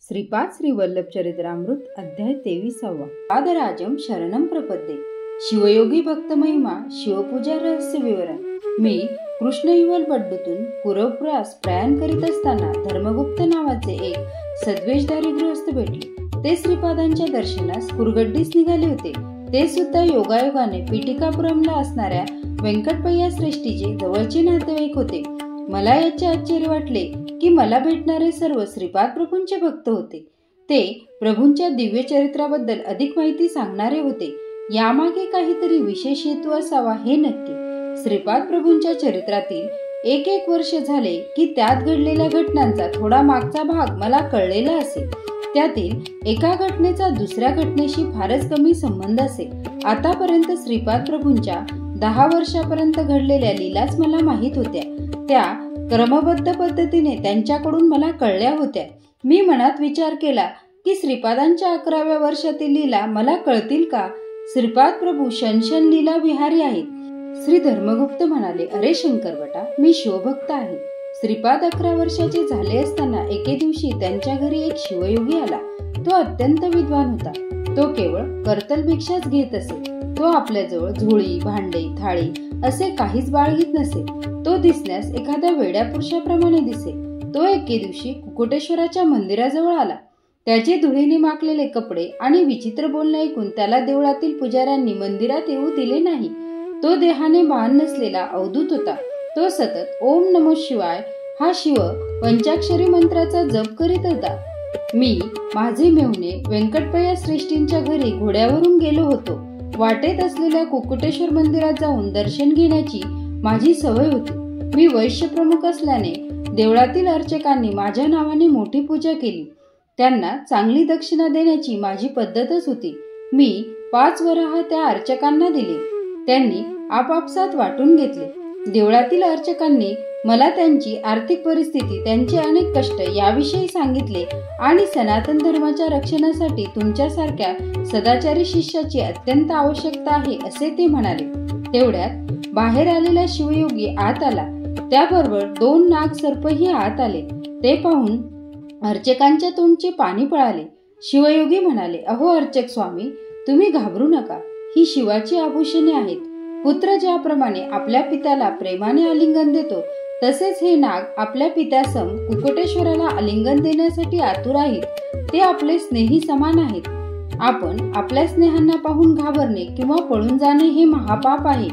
श्रीपाद श्री वल्लभ चरित्रामृत अध्याय 23. पादराजम शरणम प्रपद्ये. शिवयोगी भक्त महिमा शिवपूजा रहस्य विवरण. मी कृष्णयुवल बड्डूतून कुरवपुरास प्रयाण करीत असताना धर्मगुप्त नावाचे एक सद्वेषधारी गृहस्थ भेटले. ते श्रीपादांच्या दर्शनास कुरगड्डीस निघाले होते. ते सुद्धा योगायोगाने पिटिकापुरमला असणाऱ्या व्यंकटपय्या श्रेष्ठीचे जवळचे नातेवाईक होते. मला याचे आश्चर्य वाटले की मला भेटणारे सर्व श्रीपाद प्रभूंचे भक्त होते. ते प्रभूंच्या दिव्य चरित्राबद्दल अधिक माहिती सांगणारे होते. यामागे काहीतरी विशेष हेतू असावा हे नक्की. श्रीपाद प्रभूंच्या चरित्रातील एक वर्ष झाले की त्यात घडलेल्या घटनांचा थोडा मागचा भाग मला कळलेला असेल. त्यातील एका घटनेचा दुसऱ्या घटनेशी फारच कमी संबंध असेल. आतापर्यंत श्रीपाद प्रभूंच्या 10 वर्षापर्यंत घडलेल्या लीलाच मला माहीत होत्या. त्या क्रमबद्ध पद्धतीने त्यांच्याकडून मला कळल्या होत्या. मी मनात विचार केला की श्रीपादांच्या 11व्या वर्षातील लीला मला कळतील का? श्रीपाद प्रभू शनशन लीला विहारी आहेत. श्री धर्मगुप्त म्हणाले, अरे शंकर बटा, मी शिवभक्त आहे. श्रीपाद 11 वर्षाचे झाले असताना एके दिवशी त्यांच्या घरी एक शिवयोगी आला. तो अत्यंत विद्वान होता. तो केवळ कर्तल भिक्षाच घेत असे. तो आपल्याजवळ झोळी, भांडे, थाळी असे काहीच बाळगीत नसे. तो दिसण्यास एखाद्या वेड्या पुरुषाप्रमाणे दिसे. तो एके दिवशी कुकुटेश्वराच्या मंदिराजवळ आला. त्याचे धुळीने माखलेले कपडे आणि विचित्र बोलणे ऐकून त्याला देवळातील पुजाऱ्यांनी मंदिरात येऊ दिले नाही. तो देहाने महान नसलेला अवधूत होता. तो सतत ओम नमः शिवाय हा शिव पंचाक्षरी मंत्राचा जप करीत होता. मी माझे मेहुणे व्यंकटपय्या श्रेष्ठींच्या घरी घोड्यावरून गेलो होतो. वाटेत असलेल्या कुकुटेश्वर मंदिरात जाऊन दर्शन घेण्याची माझी सवय होती. मी वैश्य प्रमुख असल्याने देवळातील अर्चकांनी माझ्या नावाने मोठी पूजा केली. त्यांना चांगली दक्षिणा देण्याची माझी पद्धतच होती. मी 5 वराह त्या अर्चकांना दिले. त्यांनी आपापसात वाटून घेतले. देवळातील अर्चकांनी मला त्यांची आर्थिक परिस्थिती, त्यांचे अनेक कष्ट याविषयी सांगितले आणि सनातन धर्माच्या रक्षणासाठी तुमच्यासारख्या सदाचारी शिष्याची अत्यंत आवश्यकता आहे असे ते म्हणाले. तेवढ्यात बाहेर आलेला शिवयोगी आत आला. त्याबरोबर 2 नाग सर्पही आत आले. ते पाहून अर्चकांच्या तोंडचे पाणी पळाले. शिवयोगी म्हणाले, अहो अर्चक स्वामी, तुम्ही घाबरू नका. ही शिवाची आभूषणे आहेत. पुत्र ज्याप्रमाणे आपल्या पित्याला प्रेमाने आलिंगन देतो, तसेच हे नाग आपल्या पित्यासम कुकुटेश्वराला आलिंगन देण्यासाठी आतुर आहेत. ते आपले स्नेही समान आहेत. आपण आपल्या स्नेहांना पाहून घाबरणे किंवा पळून जाणे हे महापाप आहे.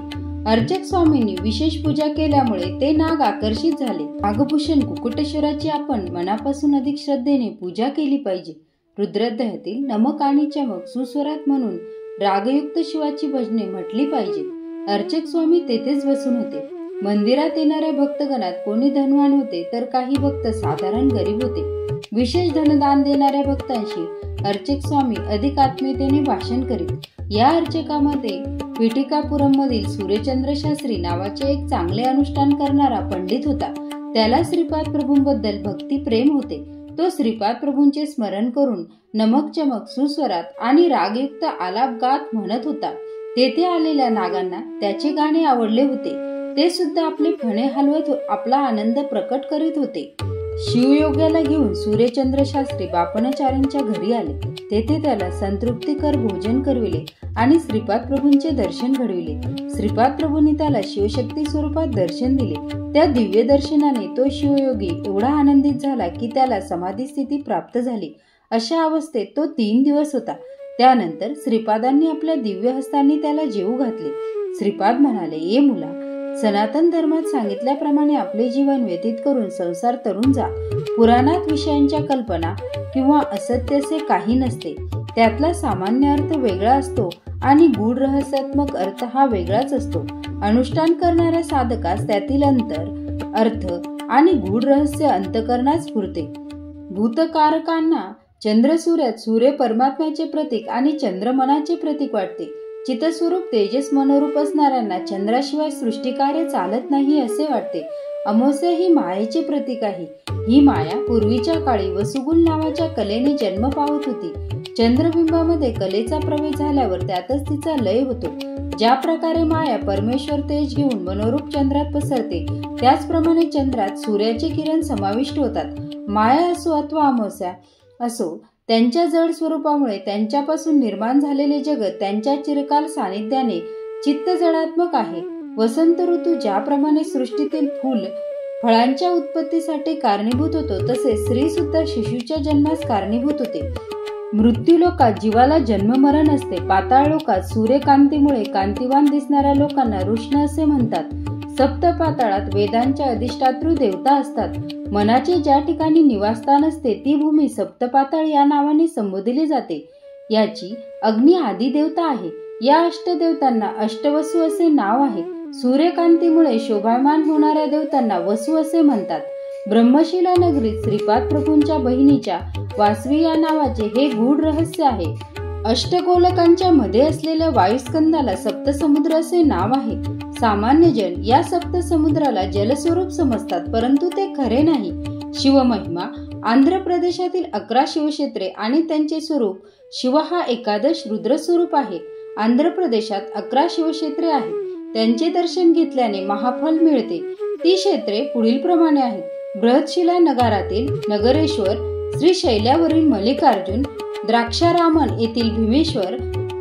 अर्चक स्वामींनी विशेष पूजा केल्यामुळे ते नाग आकर्षित झाले. नागभूषण कुकुटेश्वराची आपण मनापासून अधिक श्रद्धेने पूजा केली पाहिजे. रुद्राध्यायातील नमक आणि चमक सुस्वरात म्हणून रागयुक्त शिवाची भजने म्हटली पाहिजे. अर्चक स्वामी तेथेच बसून होते. मंदिरात येणाऱ्या भक्तगणात कोणी धनवान होते तर काही भक्त साधारण गरीब होते. विशेष धनदान देणाऱ्या भक्तांशी अर्चक स्वामी अधिक आत्मीयतेने भाषण करीत. या अर्चकामध्ये पिटिकापुरम मधील सूर्यचंद्र शास्त्री नावाचे एक चांगले अनुष्ठान करणारा पंडित होता. त्याला श्रीपाद प्रभूंबद्दल भक्ती प्रेम होते. तो श्रीपाद प्रभूंचे स्मरण करून नमक चमक सुस्वरात आणि रागयुक्त आलाप गात म्हणत होता. तेथे आलेल्या नागांना त्याचे गाणे आवडले होते. ते सुद्धा आपले फणे हलवत आपला आनंद प्रकट करीत होते. शिवयोग्याला घेऊन सूर्यचंद्र शास्त्री बापनाचार्यांच्या घरी आले. तेथे त्याला संतृप्तिकर भोजन करविले आणि श्रीपाद प्रभूंचे दर्शन घडविले. श्रीपाद प्रभूंनी त्याला शिवशक्ती स्वरूपात दर्शन दिले. त्या दिव्य दर्शनाने तो शिवयोगी एवढा आनंदित झाला की त्याला समाधी स्थिती प्राप्त झाली. अशा अवस्थेत तो 3 दिवस होता. त्यानंतर श्रीपादांनी आपल्या दिव्य हस्तांनी त्याला जेवू घातले. श्रीपाद म्हणाले, ये मुला, सनातन धर्मात सांगितल्याप्रमाणे आपले जीवन व्यतीत करून संसार तरून जा. पुराणात विषयांच्या कल्पना किंवा असत्य असे काही नसते. त्यातला सामान्य अर्थ वेगळा असतो आणि गूढ रहस्यात्मक अर्थ हा वेगळाच असतो. अनुष्ठान करणाऱ्या साधकास त्यातील अर्थ आणि गूढ रहस्य अंतःकरणात स्फुरते. भूतकारकांना चंद्रसूर्यात सूर्य परमात्म्याचे प्रतीक आणि चंद्र मनाचे प्रतीक वाटते. चितस्वरूप तेजस मनोरूप असणाऱ्यांना चंद्राशिवाय सृष्टिकार्य चालत नाही असे वाटते. अमावस्या ही मायेचे प्रतीक आहे. ही माया पूर्वीच्या काळी वसुगुल नावाच्या कलेने जन्म पावत होती. चंद्रबिंबामध्ये कलेचा प्रवेश झाल्यावर त्यातच तिचा लय होतो. ज्या प्रकारे माया परमेश्वर तेज घेऊन मनोरूप चंद्रात पसरते, त्याचप्रमाणे चंद्रात सूर्याचे किरण समाविष्ट होतात. माया असो अथवा अमावस्या असो, त्यांच्या जड स्वरूपामुळे त्यांच्यापासून निर्माण झालेले जगत त्यांच्या चिरकाल सानिध्याने चित्त जडात्मक आहे. वसंत ऋतू ज्याप्रमाणे सृष्टीतील फूल फळांच्या उत्पत्तीसाठी कारणीभूत होतो, तसे स्त्री सुद्धा शिशूच्या जन्मास कारणीभूत होते. मृत्यू लोकात जीवाला जन्ममरण असते. पाताळ लोकात सूर्यकांतीमुळे कांतिवान दिसणाऱ्या लोकांना रुष्ण असे म्हणतात. सप्त पाताळात वेदांच्या अधिष्ठातृ देवता असतात. मनाचे ज्या ठिकाणी निवासस्थान असते ती भूमी सप्तपाताळ या नावाने संबोधली जाते. याची अग्नी आदी देवता आहे. या अष्टदेवतांना अष्टवसू असे नाव आहे. सूर्यकांतीमुळे शोभायमान होणाऱ्या देवतांना वसू असे म्हणतात. ब्रह्मशिला नगरीत श्रीपाद प्रभूंच्या बहिणीच्या वासवी या नावाचे हे गूढ रहस्य आहे. अष्टगोलकांच्या मध्ये असलेल्या वायुस्कंदाला सप्तसमुद्र असे नाव आहे. सामान्य जन या सप्तसमुद्राला जलस्वरूप समजतात, परंतु ते खरे नाही. शिवमहिमा आंध्र प्रदेशातील 11 शिवक्षेत्रे आणि त्यांचे स्वरूप शिव हा एकादश रुद्र स्वरूप आहे. आंध्र प्रदेशात 11 शिवक्षेत्रे आहेत. त्यांचे दर्शन घेतल्याने महाफल मिळते. ती क्षेत्रे पुढील प्रमाणे आहेत. बृहतशिला नगरातील नगरेश्वर, श्रीशैल्यावरील मल्लिकार्जुन, द्राक्षारामन येथील भीमेश्वर,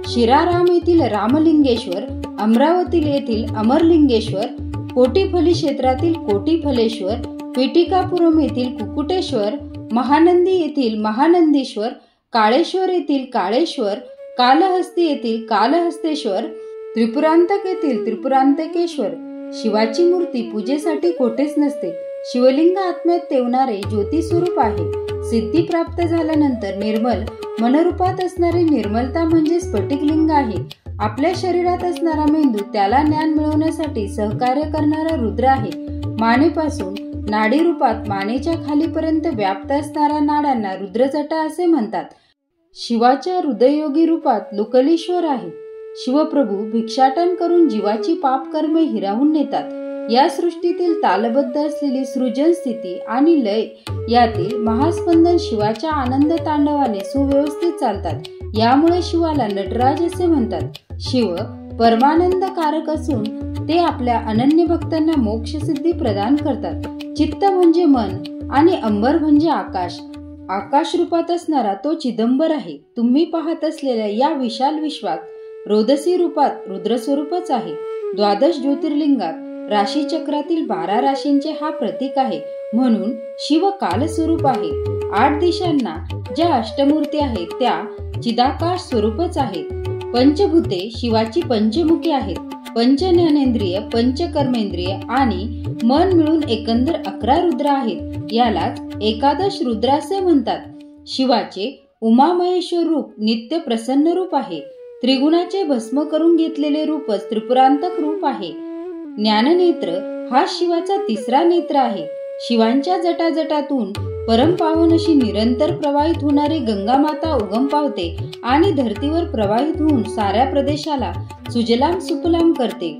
शिराराम येथील रामलिंगेश्वर, अमरावती येथील अमरलिंगेश्वर, कोटीफली क्षेत्रातील कोटीफलेश्वर, पिटिकापुरम येथील कुकुटेश्वर, महानंदी येथील महानंदीश्वर, काळेश्वर येथील काळेश्वर, कालहस्ती येथील कालहस्तेश्वर, त्रिपुरांतक येथील त्रिपुरांतकेश्वर. शिवाची मूर्ती पूजेसाठी कोठेच नसते. शिवलिंग आत्म्यात तेवणारे ज्योती स्वरूप आहे. सिद्धी प्राप्त झाल्यानंतर निर्मल मनरूपात असणारी निर्मलता म्हणजे स्फटिकलिंग आहे. आपल्या शरीरात असणारा मेंदू त्याला ज्ञान मिळवण्यासाठी सहकार्य करणारा रुद्र आहे. मानेपासून नाडी रूपात मानेच्या खालीपर्यंत व्याप्त असणाऱ्या नाड्यांना रुद्रजटा असे म्हणतात. शिवाच्या हृदययोगी रूपात लुकलीश्वर आहे. शिवप्रभू भिक्षाटन करून जीवाची पापकर्मे हिरावून नेतात. या सृष्टीतील तालबद्ध असलेली सृजन, स्थिती आणि लय यातील महास्पंदन शिवाच्या आनंद तांडवाने सुव्यवस्थित चालतात. यामुळे शिवाला नटराज असे म्हणतात. शिव परमानंद कारक असून ते आपल्या अनन्य भक्तांना मोक्ष सिद्धी प्रदान करतात. चित्त म्हणजे मन आणि अंबर म्हणजे आकाश. आकाश रूपात असणारा तो चिदंबर आहे. तुम्ही पाहत असलेल्या या विशाल विश्वात रोदसी रूपात रुद्रस्वरूपच आहे. 12 ज्योतिर्लिंगात राशीचक्रातील 12 राशींचे हा प्रतीक आहे. म्हणून शिव कालस्वरूप आहे. 8 दिशांना ज्या अष्टमूर्ती आहेत त्या चिदाकाश स्वरूपच आहेत. पंचभूते शिवाची पंचमुखी आहेत. पंचज्ञानेंद्रिय, पंचकर्मेंद्रिय आणि मन मिळून एकंदर 11 रुद्र आहेत. यालाच एकादश रुद्र असे म्हणतात. शिवाचे उमामहेश्वर रूप नित्य प्रसन्न रूप आहे. त्रिगुणाचे भस्म करून घेतलेले रूपच त्रिपुरांतक रूप आहे. ज्ञाननेत्र हा शिवाचा 3रा नेत्र आहे. शिवांच्या जटाजटातून परमपावन अशी निरंतर प्रवाहित होणारी गंगा माता उगम पावते आणि धर्तीवर प्रवाहित होऊन साऱ्या प्रदेशाला सुजलाम सुफलाम करते.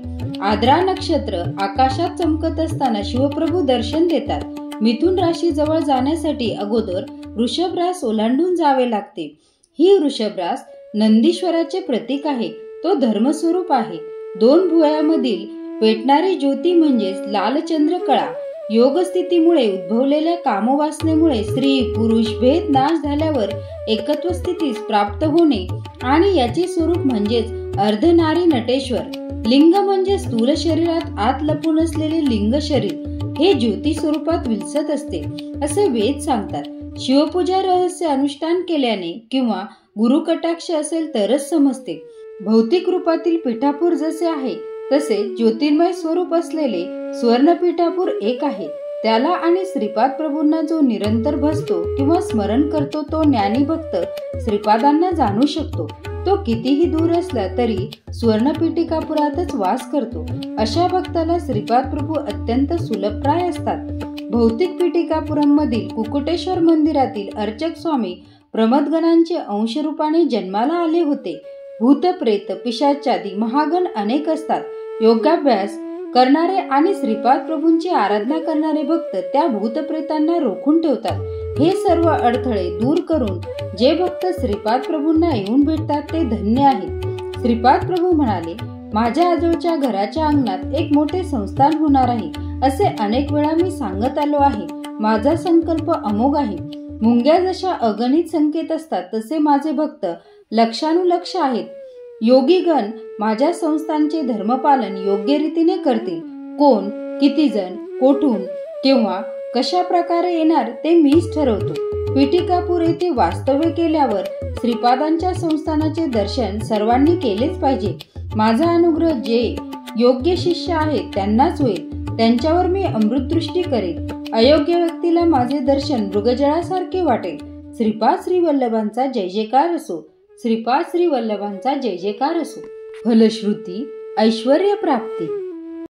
आद्रा नक्षत्र आकाशात चमकत असताना शिवप्रभू दर्शन देतात. मिथुन राशी जवळ जाण्यासाठी अगोदर वृषभरास ओलांडून जावे लागते. ही वृषभरास नंदीश्वराचे प्रतीक आहे. तो धर्मस्वरूप आहे. 2 भुवयामधील पेटणारी ज्योती म्हणजेच लालचंद्र कळा. योगस्थितीमुळे उद्भवलेल्या कामवासनेमुळे स्त्री पुरुष भेद नाश झाल्यावर एकत्व स्थितीस प्राप्त होणे आणि याचे स्वरूप म्हणजेच अर्धनारी नटेश्वर. लिंग म्हणजे स्थूल शरीरात आत लपून असलेले लिंग शरीर हे ज्योती स्वरूपात विलसत असते असे वेद सांगतात. शिवपूजा रहस्य अनुष्ठान केल्याने किंवा गुरुकटाक्ष असेल तरच समजते. भौतिक रूपातील पिठापूर जसे आहे तसे ज्योतिर्मय स्वरूप असलेले स्वर्णपीठापूर एक आहे. त्याला आणि श्रीपाद प्रभूंना जो निरंतर भजतो किंवा स्मरण करतो तो ज्ञानी भक्त श्रीपादांना जाणू शकतो. तो कितीही दूर असला तरी स्वर्णपीठिकापुरातच वास करतो. अशा भक्ताला श्रीपाद प्रभू अत्यंत सुलभप्राय असतात. भौतिक पीठिकापुरम मधील कुकुटेश्वर मंदिरातील अर्चक स्वामी प्रमदगणांचे अंशरूपाने जन्माला आले होते. भूत प्रेत पिशाचादी महागण अनेक असतात. योगाभ्यास करणारे आणि श्रीपाद प्रभूंची आराधना करणारे भक्त त्या भूतप्रेतांना रोखून ठेवतात. हे सर्व अडथळे दूर करून जे भक्त श्रीपाद प्रभूंना येऊन भेटतात ते धन्य आहेत. श्रीपाद प्रभू म्हणाले, माझ्या आजोळच्या घराच्या अंगणात एक मोठे संस्थान होणार आहे. असे अनेक वेळा मी सांगत आलो आहे. माझा संकल्प अमोघ आहे. मुंग्या जशा अगणित संख्येत असतात तसे माझे भक्त लक्षानुलक्ष आहेत. योगीगण माझ्या संस्थांचे धर्मपालन योग्य रीतीने करतील. कोण, किती जण, कोठून, केव्हा, कशा प्रकारे येणार ते मीच ठरवतो. पिठिकापूर येथे वास्तव्य केल्यावर श्रीपादांच्या संस्थानाचे दर्शन सर्वांनी केलेच पाहिजे. माझा अनुग्रह जे योग्य शिष्य आहेत त्यांनाच होईल. त्यांच्यावर मी अमृतदृष्टी करेन. अयोग्य व्यक्तीला माझे दर्शन मृगजळासारखे वाटेल. श्रीपाद श्री वल्लभांचा जय जयकार असो. श्रीपाद श्री वल्लभांचा जय जयकार असो. फलश्रुती ऐश्वर्य प्राप्ती.